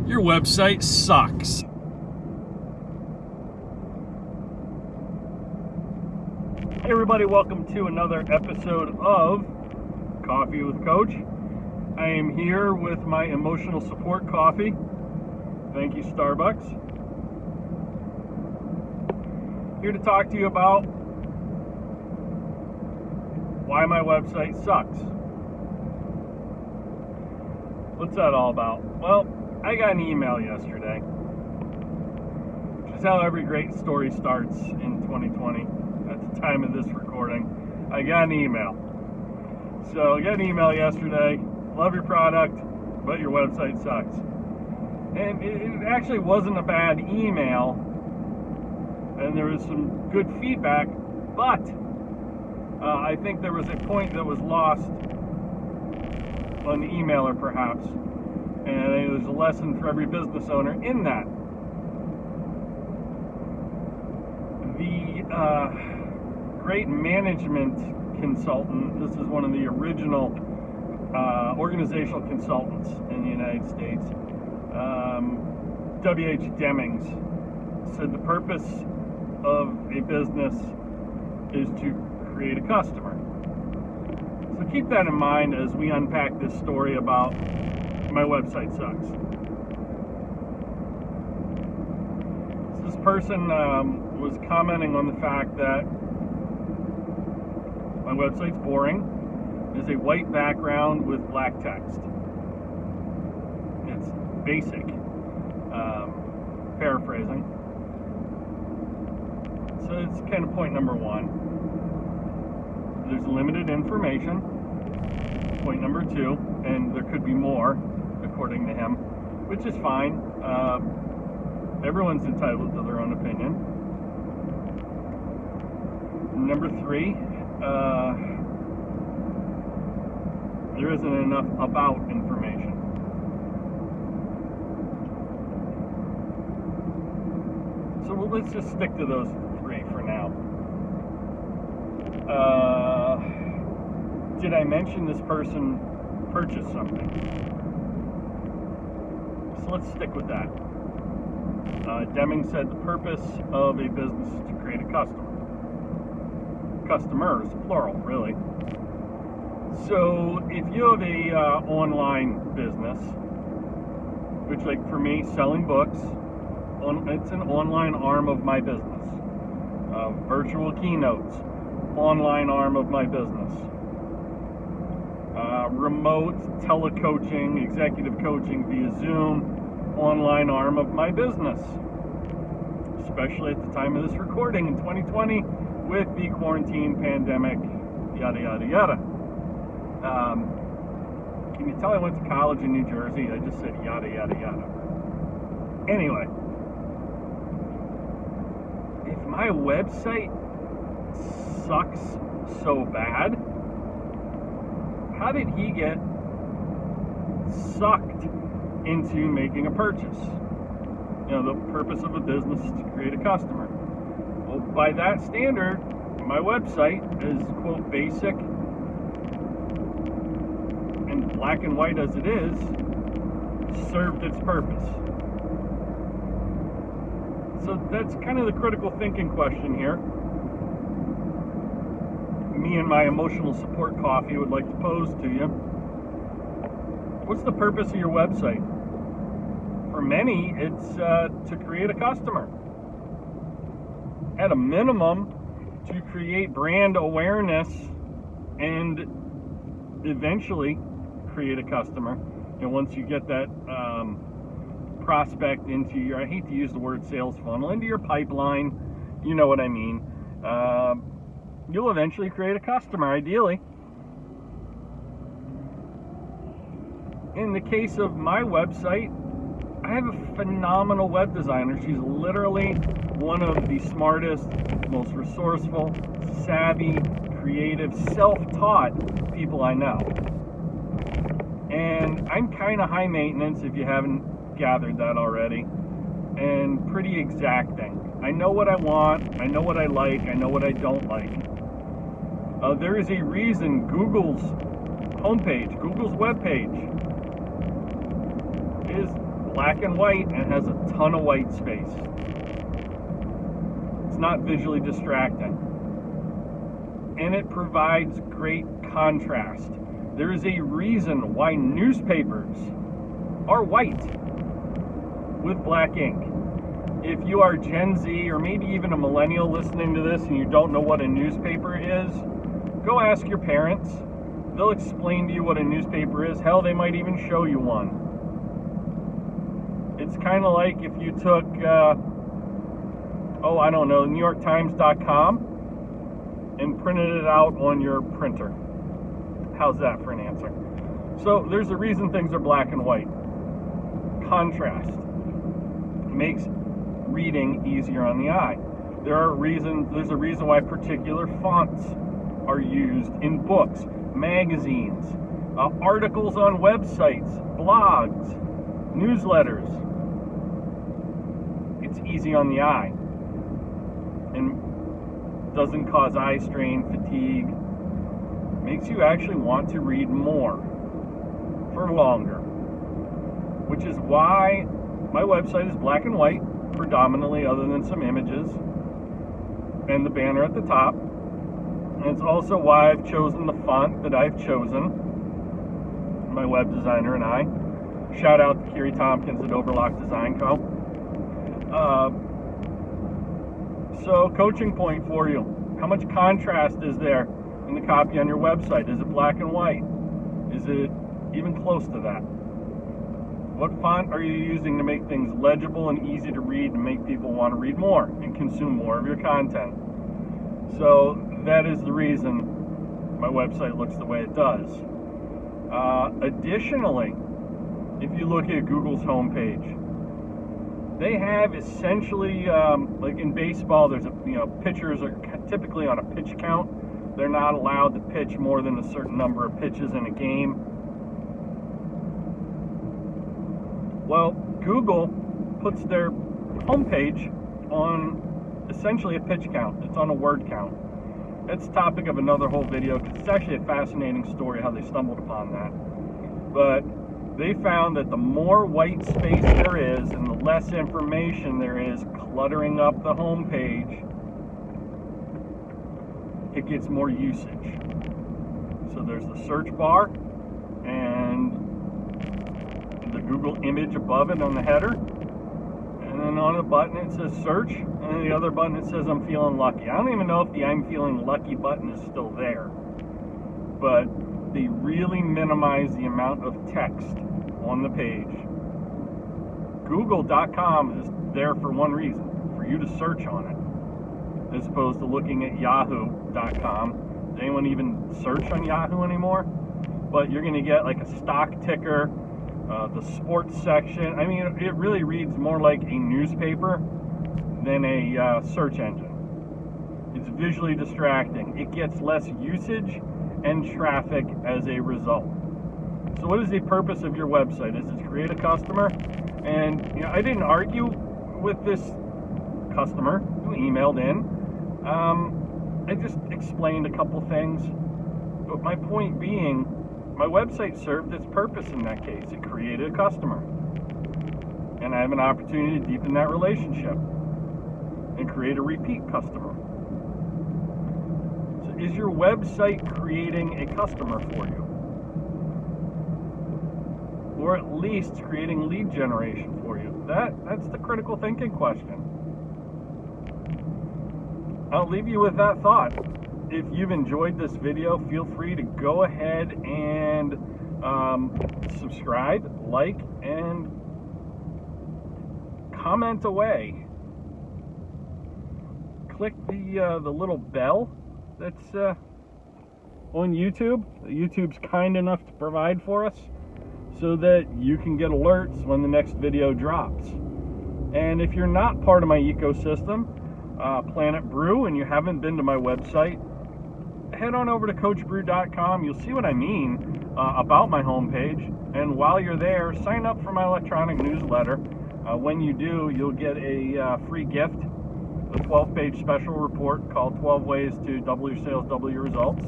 Your website sucks. Hey everybody, welcome to another episode of Coffee with Coach. I am here with my emotional support coffee. Thank you, Starbucks. Here to talk to you about why my website sucks. What's that all about? Well, I got an email yesterday, which is how every great story starts in 2020 at the time of this recording. I got an email. So I got an email yesterday. Love your product, but your website sucks. And it actually wasn't a bad email, and there was some good feedback, but I think there was a point that was lost on the emailer perhaps, and it was a lesson for every business owner in that. The great management consultant, this is one of the original organizational consultants in the United States, W.H. Demings, said the purpose of a business is to create a customer. So keep that in mind as we unpack this story about my website sucks. So this person was commenting on the fact that my website's boring. It's a white background with black text. It's basic. Paraphrasing. So it's kind of point number one. There's limited information. Point number two, and there could be more, according to him, which is fine. Everyone's entitled to their own opinion. Number three, there isn't enough about information. So let's just stick to those three for now. Did I mention this person purchased something? So let's stick with that. Deming said the purpose of a business is to create a customer. Customers, plural, really. So if you have a online business, which, like for me, selling books, it's an online arm of my business. Virtual keynotes, online arm of my business. Remote telecoaching, executive coaching via Zoom, online arm of my business. Especially at the time of this recording in 2020 with the quarantine pandemic, yada, yada, yada. Can you tell I went to college in New Jersey? I just said yada, yada, yada. Anyway, if my website sucks so bad, how did he get sucked into making a purchase? You know, the purpose of a business is to create a customer. Well, by that standard, my website is, quote, basic and black and white as it is, served its purpose. So that's kind of the critical thinking question here. Me and my emotional support coffee would like to pose to you. What's the purpose of your website? For many, it's to create a customer. At a minimum, to create brand awareness and eventually create a customer. And once you get that prospect into your, I hate to use the word sales funnel, into your pipeline, you know what I mean, you'll eventually create a customer, ideally. In the case of my website, I have a phenomenal web designer. She's literally one of the smartest, most resourceful, savvy, creative, self-taught people I know. And I'm kind of high maintenance, if you haven't gathered that already, and pretty exacting. I know what I want, I know what I like, I know what I don't like. There is a reason Google's homepage, Google's webpage, is black and white and has a ton of white space. It's not visually distracting. And it provides great contrast. There is a reason why newspapers are white with black ink. If you are Gen Z or maybe even a millennial listening to this and you don't know what a newspaper is, go ask your parents. They'll explain to you what a newspaper is. Hell, they might even show you one. It's kind of like if you took, I don't know, NewYorkTimes.com and printed it out on your printer. How's that for an answer? So there's a reason things are black and white. Contrast makes reading easier on the eye. There's a reason why particular fonts are used in books, magazines, articles on websites, blogs, newsletters. It's easy on the eye and doesn't cause eye strain, fatigue. Makes you actually want to read more for longer, which is why my website is black and white predominantly, other than some images and the banner at the top. And it's also why I've chosen the font that I've chosen, my web designer and I. Shout out to Kiri Tompkins at Overlock Design Co. So, coaching point for you. How much contrast is there in the copy on your website? Is it black and white? Is it even close to that? What font are you using to make things legible and easy to read and make people want to read more and consume more of your content? So that is the reason my website looks the way it does. Additionally, if you look at Google's homepage, they have essentially, like in baseball, there's pitchers are typically on a pitch count. They're not allowed to pitch more than a certain number of pitches in a game. Well, Google puts their homepage on essentially a pitch count. It's on a word count. It's the topic of another whole video because it's actually a fascinating story how they stumbled upon that. But they found that the more white space there is and the less information there is cluttering up the homepage, it gets more usage. So there's the search bar and the Google image above it on the header, and then on the button it says search, and then the other button it says I'm feeling lucky. I don't even know if the I'm feeling lucky button is still there, but they really minimize the amount of text on the page. Google.com is there for one reason, for you to search on it, as opposed to looking at Yahoo.com. Does anyone even search on Yahoo anymore? But you're going to get like a stock ticker, the sports section. I mean, it really reads more like a newspaper than a search engine. It's visually distracting. It gets less usage and traffic as a result. So what is the purpose of your website? Is it to create a customer? And I didn't argue with this customer who emailed in. I just explained a couple things. But my point being, my website served its purpose in that case. It created a customer. And I have an opportunity to deepen that relationship and create a repeat customer. So is your website creating a customer for you? Or at least creating lead generation for you? That's the critical thinking question. I'll leave you with that thought. If you've enjoyed this video, feel free to go ahead and subscribe, like, and comment away. Click the little bell that's on YouTube. YouTube's kind enough to provide for us so that you can get alerts when the next video drops. And if you're not part of my ecosystem, Planet Brew, and you haven't been to my website, head on over to CoachBrew.com. You'll see what I mean about my homepage. And while you're there, sign up for my electronic newsletter. When you do, you'll get a free gift, a 12-page special report called 12 Ways to Double Your Sales, Double Your Results.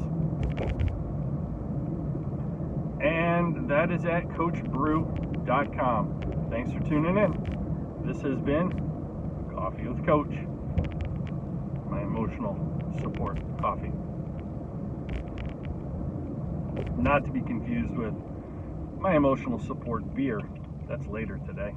And and that is at coachbrew.com. Thanks for tuning in. This has been Coffee with Coach, my emotional support coffee. Not to be confused with my emotional support beer. That's later today.